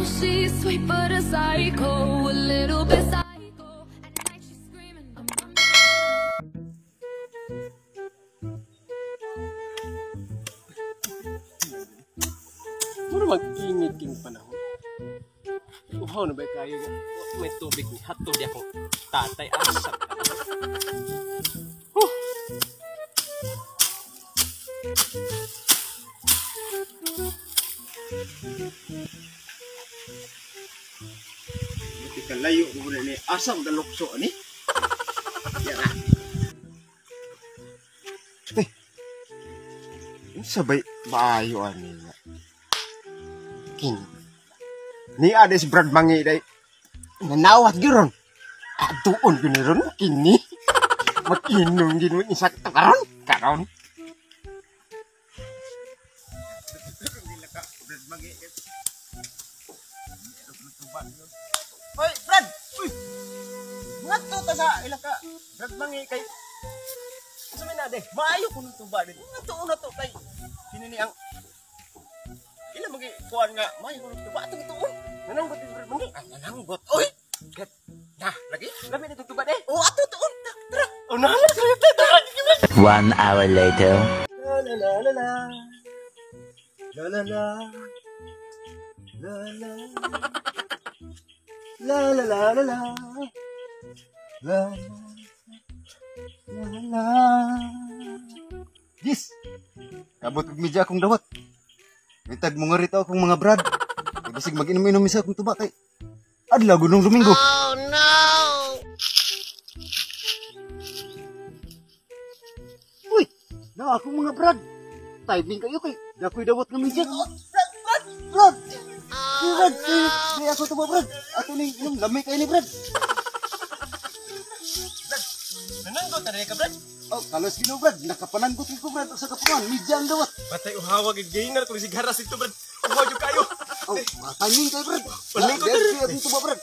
she's sweet but a psycho, a little bit psycho. At night she's screaming. Mura mag-init king panahon. Uhaw na ba kayo nga? May tubig ni hato di ako tatay asa. Buti ka layo ko muna ni asam na lukso ani. Yan na. Sabay maayo ani nga. King. Ni ada si Brad mangi day. Nanawat giron. Atuon giniron kini. Makinom gid mo isa karon. Karon. Brad mangi. Hoy, Brad. Uy. Ngadto ta sa ilaka. Brad mangi kay sabi na de, maayo ko nung tuba din. Ngadto na to kay kinini ang ila magi kuan nga maayo ko nung tuba ato gituon. Nananggot yung Brad mangi. Nananggot. Oy. Gat. Nah, lagi. Labi na tuba de. Oh, ato tuon. Tara. Oh, nahala sa tara. 1 hour later. La la la la la. La la la. La la. La la la la la. La la la. Gis. Kabot og media akong dawat. Bitag mo nga rito akong mga brad. Bisig mag-inom-inom isa akong tuba kay adlaw gunong Domingo. Oh no! Uy, na akong mga brad. Timing kayo kay dakoy dawat ng media. Brad. Brad, kaya ako tuba brad. Ato ning inom lamay kay ni brad. Nananggot na ka Brad. Oh, kalos gino brad, nakapananggot ko brad sa kapuan, media ang dawat. Patay uhawag ang gainer kung si garas ito Brad. Uhaw yung kayo. Oh, timing kay brad. Paling ko Dahil kaya tuba brad.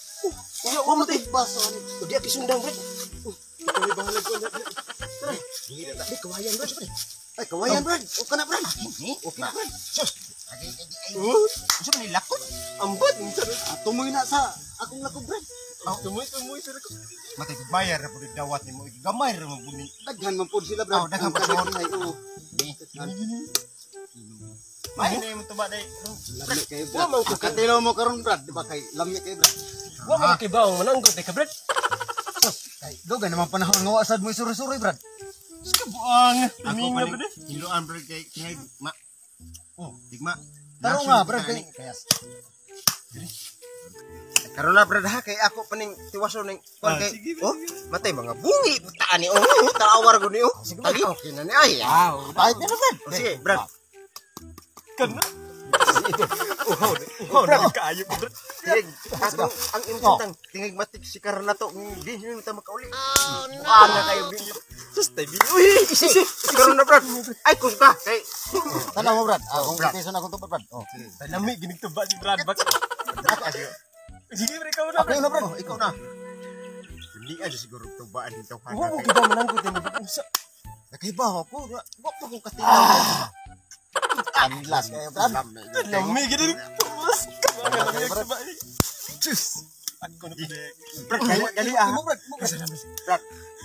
Kaya ko matay baso ani. Di aki sundang brad. Kami bahala ko na. Tara. Hindi na tabi kawayan brad. Ay, kawayan brad. Okay na brad. Okay na brad. Gusto ni lakot. Ambot. Tumoy na sa akong lakog brad. Tumoy sir ko. Matay bayar ra pud dawat nimo. Gamay ra man buni. Daghan man pud sila brad. Daghan pa ay oo. May na mo tuba day. Lami kay brad. Katilo mo karon brad, di ba kay lami kay brad. Wa man kay baong mananggot ka Brad. Kay dugay naman panahon nga wasad mo suri-suri brad. Ska buang. Ako Timinga pa Brad. hiluan brad kay kinay ma. Oh, digma. Taro nga Brad kay kayas. Karon na brad ha kay ako paning tiwaso ning kon kay oh matay mga bungi butaan ni oh taawar ko ni oh sige okay na ni ay ay na brad sige brad Kana. Oh, na kayo Brad. tingig ato ang intentang tingig matik si karna to di nyo ta makauli Oh no! ana kayo Just tay uy. karon na brad ay kusta kay Tanaw mo, Brad. Kung ipison ako ito, Brad. Oh. Lami ginig tuba si Brad bak. Sige Brad ikaw na. Ako na, Brad. ikaw na hindi aja siguro tubaan dito ha Wa mo kita mananggot ni Usa. nakahibaw ako wa pa ko katilaw Anlas kayo, Brad. Lami gid ni tuwas. Lami tuba. Jus. Ako na pud. brad gali ah Brad. brad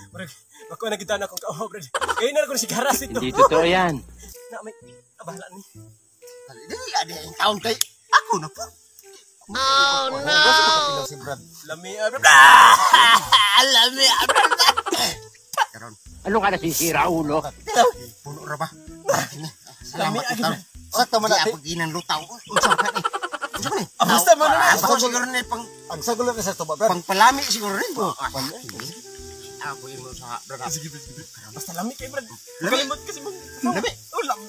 Brad, bako na kita na kung kao Brad. Kaya na ko si garas ito. Hindi totoo yan. Na may abala ni. dili ada yang taon kay ako na po Oh no! Kapilaw si Brad. Lami Brad. Lami, Brad. karon Ano ka nasisira, ulo? puno ra ba Lami salamat agi. itaw Sa tama na. ako ginang lutaw unsa ka ni unsa ka ni Basta man na. ako siguro ni pang Ang sagulat na sa ito, Brad. pangpalami siguro rin ako imo sa brad Sige sige. Basta lami kay Brad. Kalimot kasi mo. Lami? Oh lami.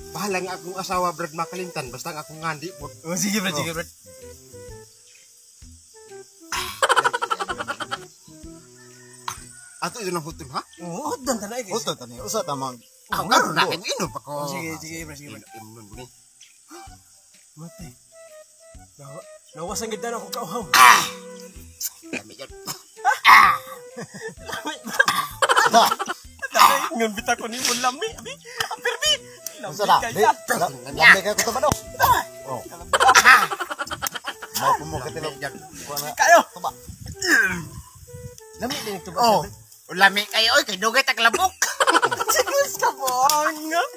bahala nga akong asawa brad makalimtan basta ang akong ngandi po Oh sige Brad, sige Brad. ato yun ang hutol ha Oh, dan tanay kay. Uto, tani. Usa tamang. ako nga ron nakin inom pa ko Sige sige Brad, sige Brad. inom ni Mate. Nawasan gid na ako kauhaw. lami yan Ngan bita ko ni mo lami. Abi, permi. Usa na. Lamig kayo ito, Brad. Oh. Mau pumukat ilo. Kuana. Kayo. Tuba. Lami din ito Oh. ba? Lami kayo oy kay dugay ta kalabok. Sigos ka bangap.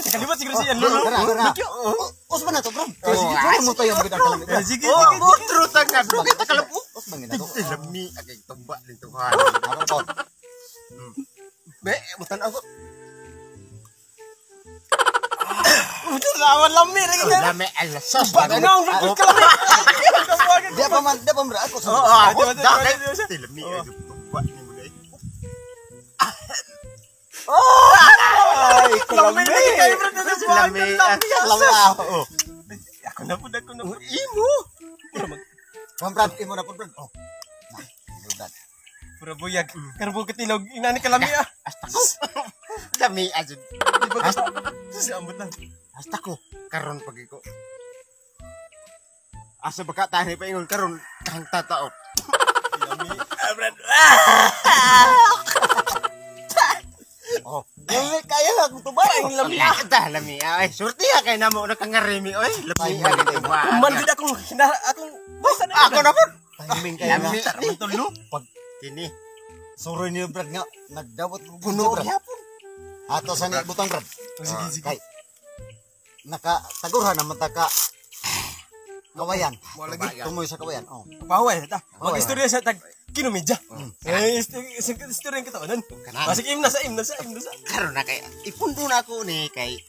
Nakalimutan siguro siya lolo. Gara. Os ba na to, bro? Sige, mo tayo ang bidang kalamit. Sige. Oh, utro ta nga dugay ta kalabok. Os ba ginagawa? Lami agay tumba nito ha. Ano to? Be, butan ako. Utro lawan lami lagi ka. Lami alasos. Baganong kalami. Dia pa man, bro. Ako sa. Ako dahil lami ay tumba ni mo dai. Ay, Lami kayo bro na Lami. Lami ako. Ako na po imo. Pambrad imo na pambrad. Oh. Nah, Pura buyag. Karbo katinog inani kalami ah. Lami ajud. Di ba ka? Si ambot lang. hasta ko. Karon pag ko. Asa baka tahi pa ingon karon kang tataot. Lami. Brad. Oh. Lami kaya ako tubarang Lami. Dah lami. Ay, surti kay namo nakangarimi oy. Lami Ay, agad ba. Man gid akong basta na. Ako na po. timing kaya Lami. na. Tulo. Pag Kini. suroy niyo brad nga nagdawat ko Puno brad. gyapon. Ato sa ni butang brad. Sige, sige. Kay nakatagurhan naman ta ka kawayan. Mo lagi. Tumoy sa kawayan. Oh. Bawal ta. Bawal. Mag-istorya sa tag kinumidya. Eh, istorya kita kanan. Kana. Masig imna sa. Karon na kay ipundo na ako ni kay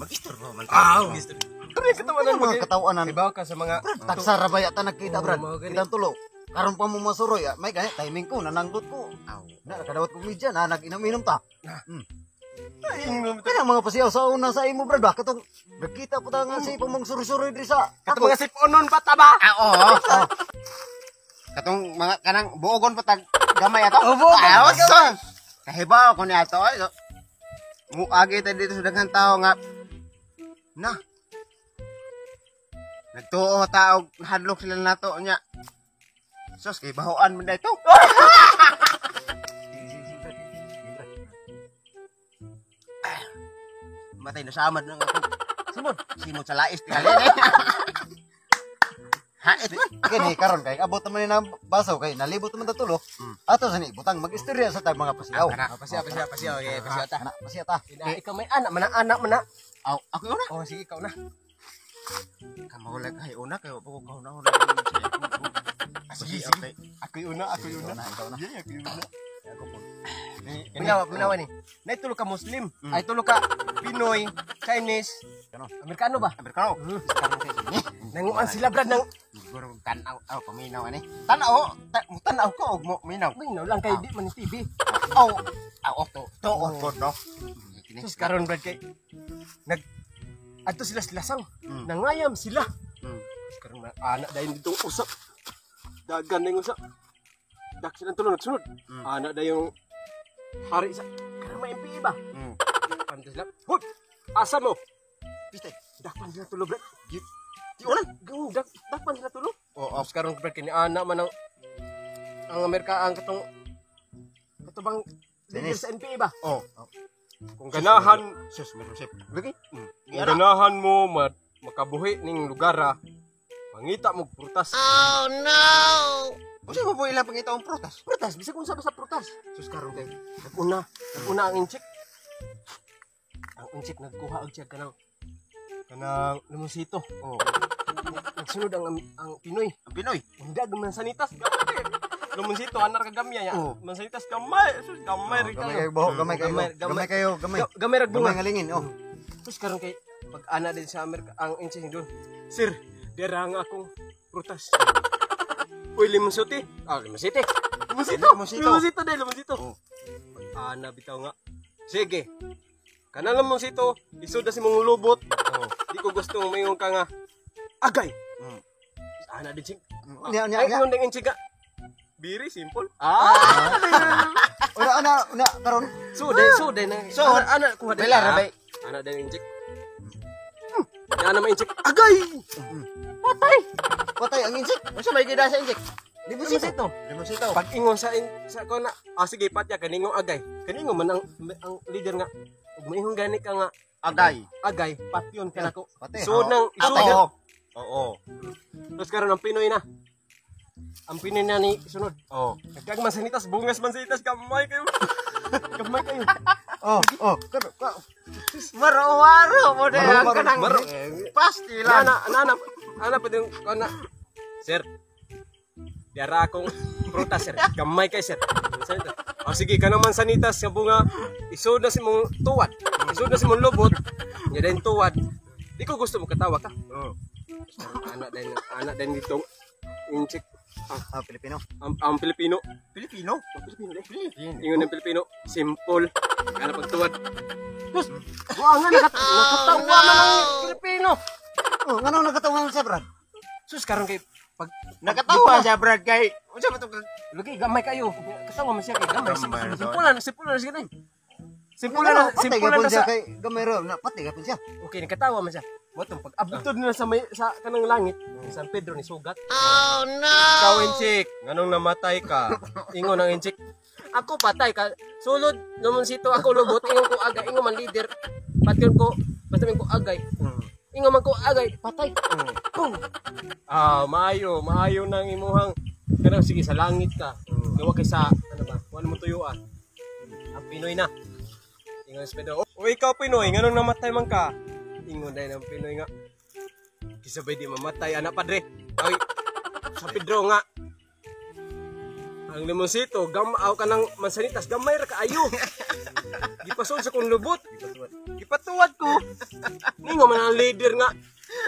mag-istorbo man. Istorya. Kaya katawanan mo. Mga katawanan. Ibaw ka sa mga Taksa rabaya ta nakita brad. mga gani. Kitang tulo. Karon pa mo masuroy. May gani timing ko nananggot ko. Aw. Na kadawat ko media na nag-inom-inom ta. Ingom Kaya mga pasiyaw sa una sa imo brad ba katong nakita po ta nga si pamong suroy-suroy diri sa Kato mga siponon pa ta ba? Oo. Katong mga kanang buogon pa tag gamay ato. Oh, buogon pa Ayos. Kahibaw ko ni ato ay. Muagi ta dito sa daghang tao nga na. Nagtuo ta og hadlok sila nato nya. Sus kay bahoan man dito. Matay na samad ng ako. Simod sa lais tingali ni. Hait man. kini karon kay abot man ni na basaw kay nalibot man ta tulo. Ato sa ni butang mag-istorya sa tag mga pasiyaw. Pasiya. Okay, pasiya ta. Ana pasiya ta. Ikaw may anak man na. Aw, ako una. Oh, sige ikaw na. Kamahulay kay una kay wa ko kauna. Sige. Ako yung una. Ikaw na. Minawa ni. Na itulo ka Muslim. Ay tulo ka Pinoy, Chinese, Amerikano ba? Amerikano. Nanguan sila brad ng Siguro tanaw, paminaw ani. Tanaw ko og mo minaw. minaw lang kay di man ni TV. Aw, to no. Sus karon brad kay nag adto sila silasang. Nangayam sila. Sus karon anak dayon dito usap. Dagan ning usap. Dak sila tulo nagsunod. Anak dayon hari sa karon may MP ba? Pantas sila. Hoy! Asa mo? Piste, dakpan sila tulo brad. Di ulan, dakpan sila tulo. Oh, karon brad kini anak man ang Amerika ang katubang leader sa NPA ba? Oh. Kung ganahan, Sus, meron sip. lagi. Kung ganahan mo makabuhi ning lugar mangita mo prutas. Unsa mo po ilang pangita ang prutas? Prutas, bisag unsa ba sa prutas? Sus karon kay naguna ang inchik. Ang inchik nagkuha og siya kanang limonsito. Oh, Nagsunod ang Pinoy. ang Pinoy. Hindi man sanitas gamay. Limonsito anar ka gamya ya. Oh. Mansanitas gamay. Sus gamay rin Gamay kayo. kayo buhok, gamay kayo. Gamay kayo, gamay. Gamay rag Gamay bunga. ngalingin, oh. Terus karon kay pag ana din sa Amerika ang inchik doon. Sir, dira nga akong prutas. Uy, limonsiti. Limonsiti. Limonsito dahil limonsito. Oh. Ana bitaw nga. Sige. Kana limonsito, isod na si mong lubot. Di ko gusto mayon ka nga. Agay. Ana din sing. Nya Ay, kung ding inchik ka. Biri, simple. Una karon. Suday na. So, ana kuha din. Wala, rabay. Ana din inchik. Ana may inchik. Agay! Patay! Patay ang insik. Unsa may gida sa injek? Limonsito. Limonsito. Pag ingon sa ko na, sige patya kaningong agay. Kaningong man ang leader nga. Ug maingong gani ka nga Agay. agay patyon kanako. Pati. So nang Ato. Oo. Tapos karon ang Pinoy na. Ang Pinoy na ni sunod. Oo. Nagkag mansanitas, bungas mansanitas, kamay kayo. Kamay kayo. Oh. Maro-maro mo na yan ka ng Maro. pastilan. Ana pa yung kana. Sir. Diara akong prutas, sir. Kamay kay sir. Mansanitas. O sige, ka naman sanitas nga bunga. Isod na si mong tuwad. Isod na si mong lubot. Nya din tuwad. Di ko gusto mo katawa ka. Anak din dito. Inchik. Pilipino. Ang Pilipino. Pilipino? Ang Pilipino din. Ingon ng Pilipino. Simple. Kaya pagtuwad. Tapos, nga nakatawa man ang Pilipino. Oh, ngano nagkatawa sa Brad? Sus, karon kay pag Nakatawa siya, Brad, kay... Ano siya ba ito? lagi gamay kayo. Kasama man siya kay gamay. Gamay, Simple na sige na. Simple Ngano, na, patay simple gapon na siya sa. kay gamero, na patay gapon siya. Okay, nakatawa man siya. Botong pag abutod nila sa kanang langit, ni San Pedro ni sugat. Ikaw, Inchik, nganong namatay ka? Ingon ang Inchik. Ako patay ka. Sulod naman sito ako lubot, ingon ko agay, ingon man leader. Patyon ko, basta min ko agay. Ingon man ko agay, patay. Boom. Maayo nang imuhang kanang sige sa langit ka. Gawa kay sa ano ba? Wala mo tuyuan. Ang Pinoy na. Ingon si Pedro. O ikaw Pinoy, nganong namatay man ka? Ingon dahil ng Pinoy nga. Kisabay di mamatay, anak padre. Ay, sa Pedro nga. Ang limonsito, gamaw ka ng mansanitas, gamay ra kaayo. Gipasod sa kong lubot. Gipatuwad ko. Ningo man ang leader nga.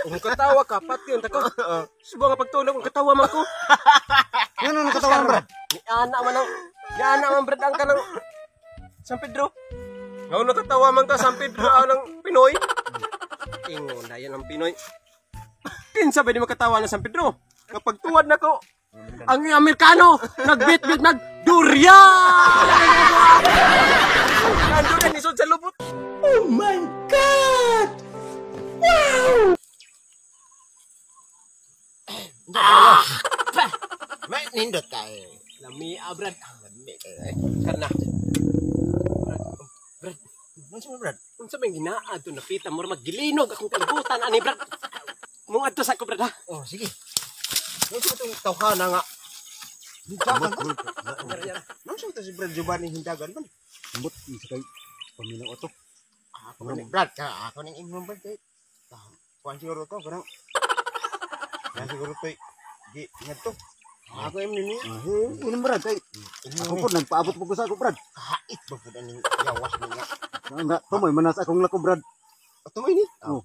Kung katawa ka, pati yun tako. Suba nga pagtulog, kung katawa man ko. Ngano nagkatawa Brad? Ni ana man Brad ang kanang San Pedro. Ngayon nakatawa man ka San Pedro ng Pinoy. Ingon na yan ang Pinoy. Kinsa ba di makatawa ng San Pedro? Kapag tuwad na ko, ang Amerikano, nagbit-bit, nagduryan! Nandun na nisod sa lubot. Oh my God! Wow! May nindot tayo. Lami Brad. Lami Karna. Brad. Ano siya, Brad? Kung sabi ginaa ito, napita mo magilinog akong kalibutan, ani Brad. Mung ato sa ko, Brad, ha? Oh, sige. Ano siya itong tawhana nga? Hindagan ba? Ano siya ito si Brad Giovanni Hindagan ba? Ambot sa kay paminaw ato. Ako ni Brad, ako ning imong Brad kay. Kuan siguro to, kanang. Yan siguro to. Di ngadto. Ako imong ni. Ini Brad kay. Ako po nagpaabot po ko sa ako Brad. Hait ba pud aning yawas niya. Nga, tumoy manas akong lako Brad. Ato mo ini? Oh.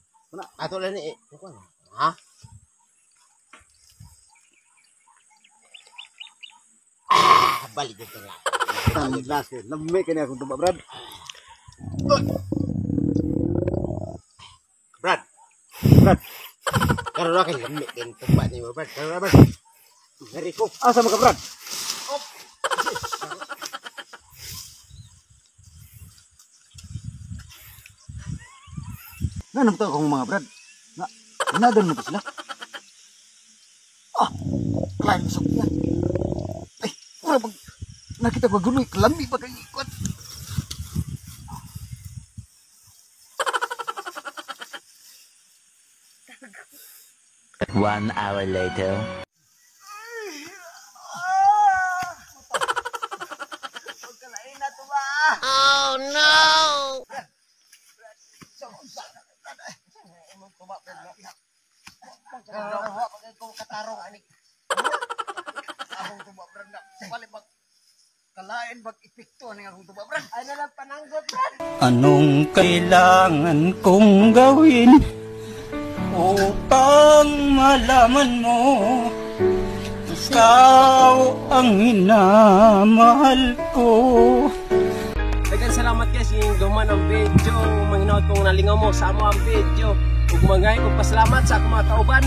Ato lang ni. Kuan. Ha? Balik ito lang. Tandas kay. Lamay kani akong tuba Brad. Brad. Karon ra kay lamig din tuba ni mo Brad. Karon ra Brad. Dari ko. Asa mo ka Brad? Nanam to akong mga Brad. Na, inadan mo to sila. Klaim sa kuya. Ay, wala bang nakita ko guloy, lambi pa kayo ikot. One hour later. Kalain bag epekto ning akong tuba Brad. Ay na lang pananggot Brad. Anong kailangan kong gawin upang malaman mo ikaw ang hinamahal ko? Dagan salamat guys, yung duman ang video. Manghinaot kong nalingaw mo sa amo ang video. Ug mangay kong pasalamat sa akong mga kauban.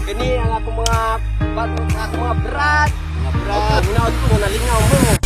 Kini ang akong mga Brad. Hinaot ko nalingaw mo.